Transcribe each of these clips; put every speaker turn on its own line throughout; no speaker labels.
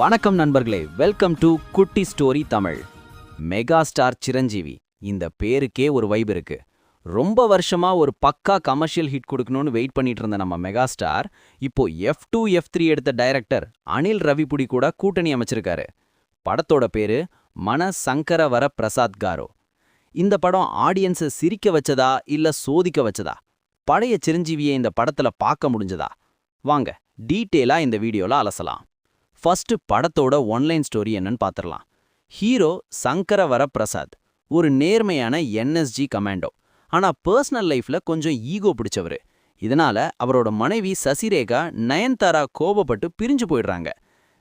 வணக்கம் நண்பர்களே, welcome to குட்டி story Tamil. Mega star Chiranjeevi, இந்த பேருக்கே ஒரு வைப் இருக்கு. ரொம்ப வருஷமா ஒரு பக்கா கமர்ஷியல் ஹிட் கொடுக்கணும்னு வெயிட் பண்ணிட்டு இருந்த நம்ம மெகா ஸ்டார் இப்போ F2 F3 எடுத்த டைரக்டர் அனில் ரவிபுடி கூட கூட்டணி அமைச்சிருக்காரு. படத்தோட பேரு மன சங்கர வர பிரசாத் காரோ. இந்த படம் ஆடியன்ஸை சிரிக்க வச்சதா இல்ல சோதிக்க வச்சதா? பழைய சிரஞ்சீவியை இந்த படத்துல பார்க்க முடிஞ்சதா? வாங்க டீட்டெயிலா இந்த வீடியோல அலசலாம். ஃபர்ஸ்ட் படத்தோட ஒன்லைன் ஸ்டோரி என்னன்னு பார்த்துடலாம். ஹீரோ சங்கர வர பிரசாத் ஒரு நேர்மையான NSG கமாண்டோ. ஆனா பர்சனல் லைஃப்ல கொஞ்சம் ஈகோ பிடிச்சவரு. இதனால அவரோட மனைவி சசிரேகா நயன்தாரா கோபப்பட்டு பிரிஞ்சு போயிடுறாங்க.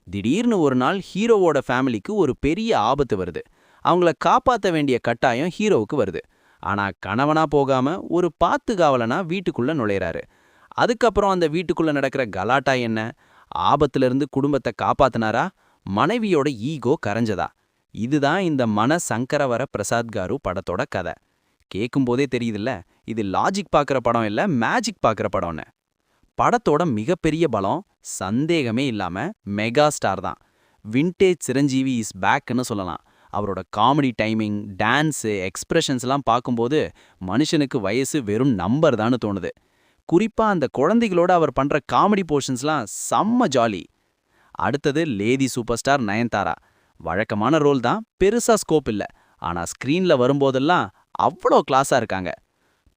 திடீர்னு ஒரு நாள் ஹீரோவோட ஃபேமிலிக்கு ஒரு பெரிய ஆபத்து வருது. அவங்கள காப்பாற்ற வேண்டிய கட்டாயம் ஹீரோவுக்கு வருது. ஆனா கணவனா போகாம ஒரு பாத்துகாவலனா வீட்டுக்குள்ள நுழையிறாரு. அதுக்கப்புறம் அந்த வீட்டுக்குள்ள நடக்கிற கலாட்டா என்ன? ஆபத்திலிருந்து குடும்பத்தை காப்பாத்தினாரா? மனைவியோட ஈகோ கரைஞ்சதா? இதுதான் இந்த மன சங்கரவர பிரசாத் காரு படத்தோட கதை. கேட்கும்போதே தெரியுதுல்ல, இது லாஜிக் பார்க்குற படம் இல்ல, மேஜிக் பார்க்குற படம்னு. படத்தோட மிகப்பெரிய பலம் சந்தேகமே இல்லாம மெகா ஸ்டார் தான். விண்டேஜ் சிரஞ்சீவி இஸ் பேக்னு சொல்லலாம். அவரோட காமெடி டைமிங், டான்ஸு, எக்ஸ்பிரஷன்ஸ்லாம் பார்க்கும்போது மனுஷனுக்கு வயசு வெறும் நம்பர் தான்னு தோணுது. குறிப்பா அந்த குழந்தைகளோட அவர் பண்ற காமெடி போர்ஷன்ஸ்லாம் செம்ம ஜாலி. அடுத்தது லேடி சூப்பர் ஸ்டார் நயன்தாரா. வழக்கமான ரோல் தான், பெருசா ஸ்கோப் இல்ல. ஆனா ஸ்கிரீன்ல வரும்போதெல்லாம் அவ்வளோ கிளாஸா இருக்காங்க.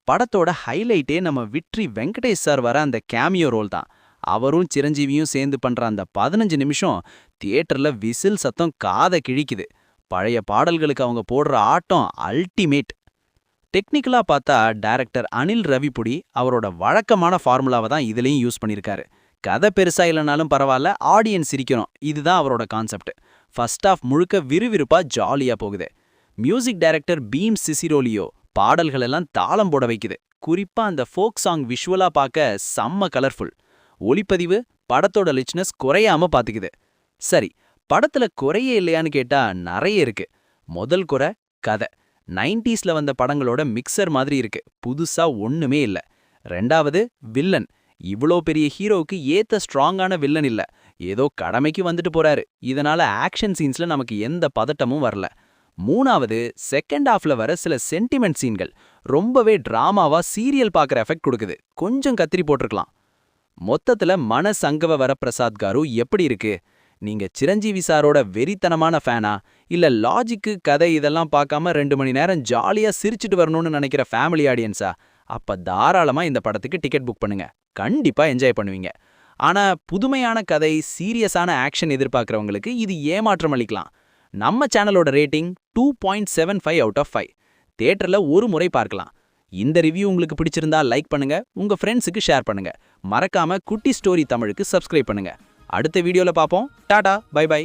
படத்தோட ஹைலைட்டே நம்ம விட்ரி வெங்கடேஷ் சார் வர அந்த கேமியோ ரோல் தான். அவரும் சிரஞ்சீவியும் சேர்ந்து பண்ற அந்த 15 நிமிஷம் தியேட்டர்ல விசில் சத்தம் காதை கிழிக்குது. பழைய பாடல்களுக்கு அவங்க போடுற ஆட்டம் அல்டிமேட். டெக்னிக்கலா பார்த்தா டைரக்டர் அனில் ரவிபுடி அவரோட வழக்கமான ஃபார்முலாவை தான் இதுலயும் யூஸ் பண்ணியிருக்காரு. கதை பெருசா இல்லைனாலும் பரவாயில்ல, ஆடியன்ஸ் சிரிக்கணும், இதுதான் அவரோட கான்செப்ட். ஃபர்ஸ்ட் ஆஃப் முழுக்க விறுவிறுப்பா ஜாலியா போகுது. மியூசிக் டைரக்டர் பீம் சிசிரோலியோ பாடல்கள் எல்லாம் தாளம் போட வைக்குது. குறிப்பா அந்த ஃபோக் சாங் விஷுவலா பார்க்க செம்ம கலர்ஃபுல். ஒளிப்பதிவு படத்தோட லிச்னஸ் குறையாம பாத்துக்குது. சரி, படத்துல குறையே இல்லையான்னு கேட்டா நிறைய இருக்கு. முதல் குறை கதை. 90ஸ்ல வந்த படங்களோட மிக்சர் மாதிரி இருக்கு, புதுசா ஒண்ணுமே இல்ல. ரெண்டாவது வில்லன். இவ்ளோ பெரிய ஹீரோவுக்கு ஏத்த ஸ்ட்ராங்கான வில்லன் இல்ல, ஏதோ கடமைக்கு வந்துட்டு போறாரு. இதனால ஆக்ஷன் சீன்ஸ்ல நமக்கு எந்த பதட்டமும் வரல. மூணாவது செகண்ட் ஹாஃப்ல வர சில சென்டிமெண்ட் சீன்கள் ரொம்பவே டிராமாவா சீரியல் பார்க்குற எஃபெக்ட் கொடுக்குது, கொஞ்சம் கத்திரி போட்டிருக்கலாம். மொத்தத்துல மன சங்கவ வர பிரசாத் காரு எப்படி இருக்கு? நீங்க சிரஞ்சீவி சாரோட வெறித்தனமான ஃபேனா, இல்ல லாஜிக்கு கதை இதெல்லாம் பார்க்காம 2 மணி நேரம் ஜாலியா சிரிச்சிட்டு வரணும்னு நினைக்கிற ஃபேமிலி ஆடியன்ஸா? அப்ப தாராளமா இந்த படத்துக்கு டிக்கெட் புக் பண்ணுங்க, கண்டிப்பா என்ஜாய் பண்ணுவீங்க. ஆனா புதுமையான கதை, சீரியஸான ஆக்ஷன் எதிர்பார்க்கறவங்களுக்கு இது ஏமாற்றம் அளிக்கலாம். நம்ம சேனலோட ரேட்டிங் 2.75 அவுட் ஆஃப் 5. தியேட்டர்ல ஒரு முறை பார்க்கலாம். இந்த ரிவ்யூ உங்களுக்கு பிடிச்சிருந்தா லைக் பண்ணுங்க, உங்க ஃப்ரெண்ட்ஸுக்கு ஷேர் பண்ணுங்க. மறக்காம குட்டி ஸ்டோரி தமிழுக்கு சப்ஸ்கிரைப் பண்ணுங்க. அடுத்த வீடியோல பார்ப்போம். Tata, bye by.